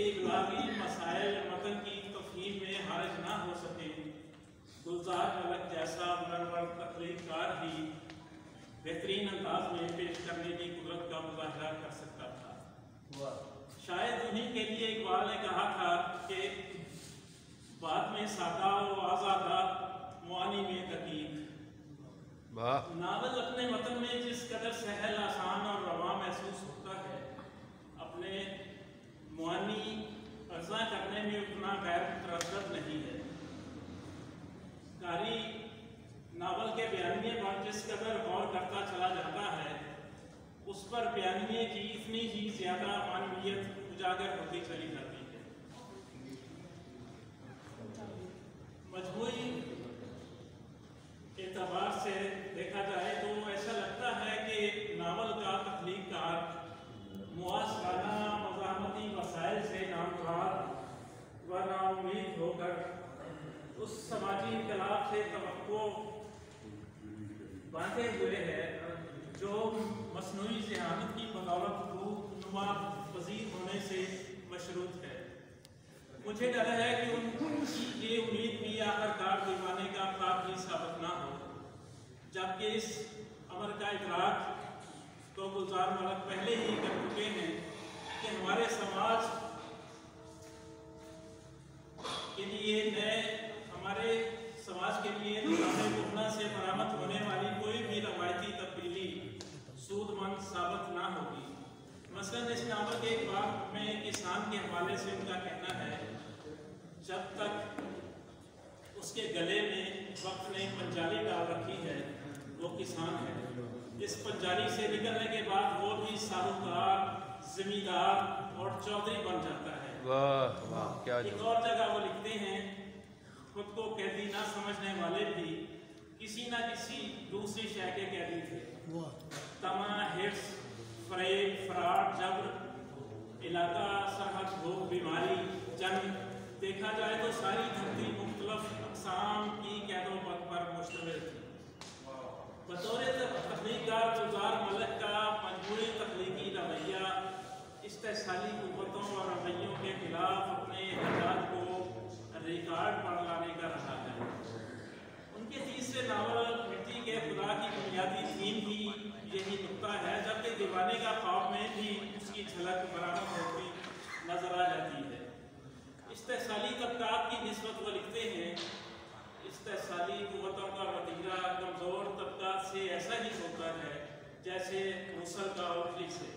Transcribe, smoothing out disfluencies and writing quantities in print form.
ابلاغی مسائل متن کی تفہیم میں حرج نہ ہو سکے، گلزار ملک جیسا منور تخلیق کار ہی بہترین انداز میں پیش کرنے کی قدرت کا مظاہرہ کر سکتا تھا۔ شاید انہی کے لیے اقبال نے کہا تھا کہ بات میں سادہ و آزادہ معانی میں دقیق۔ ناول اپنے متن میں جس قدر سہل، آسان اور رواں محسوس ہوتا ہے، اپنے معانی ارزاں کرنے میں اتنا غیر متردد نہیں ہے۔ قاری ناول کے بیانیے پر جس قدر غور کرتا چلا جاتا ہے، اس پر بیانیے کی اتنی ہی زیادہ معنویت اجاگر ہوتی چلی جاتی ہے۔ مجموعی اعتبار سے دیکھا جائے تو ایسا لگتا ہے کہ ناول کا تخلیق کار معاصرانہ مزاحمتی وسائل سے نامزاد و ناامید ہو کر اس سماجی انقلاب سے توقع باندھے ہوئے ہے جو مصنوعی ذہانت کی بدولت رونما پذیر ہونے سے مشروط ہے۔ مجھے ڈر ہے کہ ان کی یہ امید بھی آخرکار دیوانے کا خواب ہی ثابت نہ ہو، جبکہ اس امر کا ادراک تو گلزار ملک پہلے ہی کر چکے ہیں کہ ہمارے سماج کے لیے نظام گفتہ سے برآمد ہونے والی کوئی بھی روایتی تبدیلی سود مند ثابت نہ ہوگی۔ مثلاً اس ناول کے ایک باب میں کسان کے حوالے سے ان کا کہنا ہے، جب تک اس کے گلے میں وقت نے پنجالی ڈال رکھی ہے وہ کسان ہے، اس پنجالی سے نکلنے کے بعد وہ بھی ساہوکار، زمیندار اور چودھری بن جاتا ہے۔ ایک اور جگہ وہ لکھتے ہیں، خود کو قیدی نہ سمجھنے والے بھی کسی نہ کسی دوسری شے کے قیدی تھے۔ طمع، حرص، فریب، فراڈ، جبر، علاقہ، سرحد، بھوک، بیماری، جنگ، دیکھا جائے تو ساری دھرتی مختلف اقسام کی قید و بند پر مشتمل تھی۔ بطور تخلیق کار گلزار ملک کا مجموعی تخلیقی رویہ استحصالی قوتوں اور رویوں کے خلاف اپنے احتجاج کو ریکارڈ پر لانے کا رہا ہے۔ ان کے تیسرے ناول مٹی کے خدا کی بنیادی تھیم بھی یہی نقطہ ہے، جبکہ دیوانے کا خواب میں بھی اس کی جھلک برآمد ہوتی نظر آ جاتی ہے۔ استحصالی طبقات کی نسبت وہ لکھتے ہیں، استحصالی قوتوں کا وتیرہ کمزور طبقات سے ایسا ہی ہوتا ہے جیسے موصل کا اوکھلی سے۔